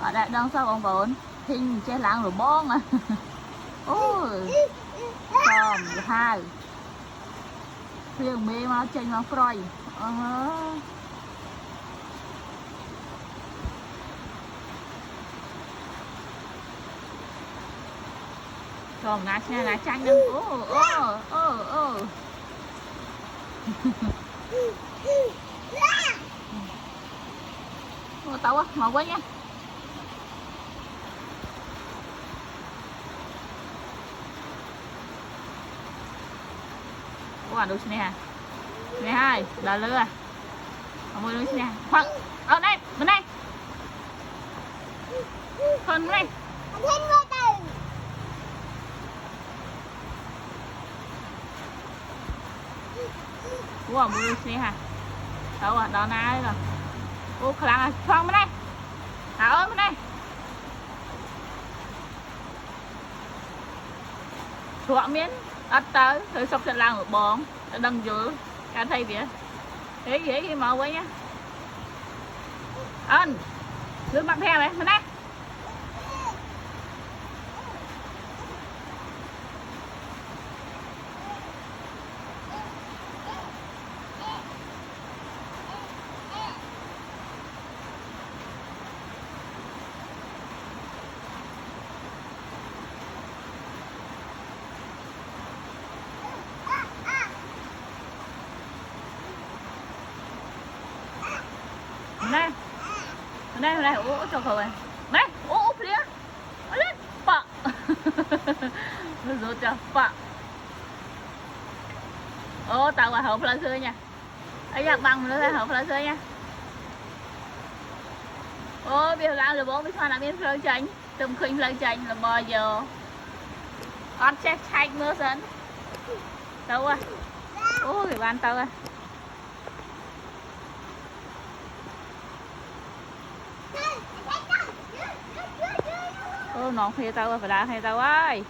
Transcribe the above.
ở đây đang sao bóng vốn thinh che láng rồi bong à ôi còn hai phiền mê mà chênh nó coi còn ngã chanh đừng tao á màu quá nha quá đủ nè nè hai là lừa mua đủ nè khoan ở đây bên đây con bên đây wow mua đủ nè ha đâu à đó nè rồi ô khả năng khoan bên đây ơi bên đây thuộc miếng ắt tới thử sọc chân lang một bón đằng dưới cả thay việc thế dễ gì màu quá nhá anh cứ bắt theo này bên đây đây ố cho cậu này đây ố phía lên bạ rồi cho bạ ô tao vào hộp lá xưa nha ấy giặc bằng nữa ra hộp lá xưa nha ô bây giờ là bố biết sao là biết phơi chanh tùm khinh phơi chanh là bao giờ ăn chết chanh mưa sân đâu à ô cái bàn tao à nó khi tao phải đá hay tao ơi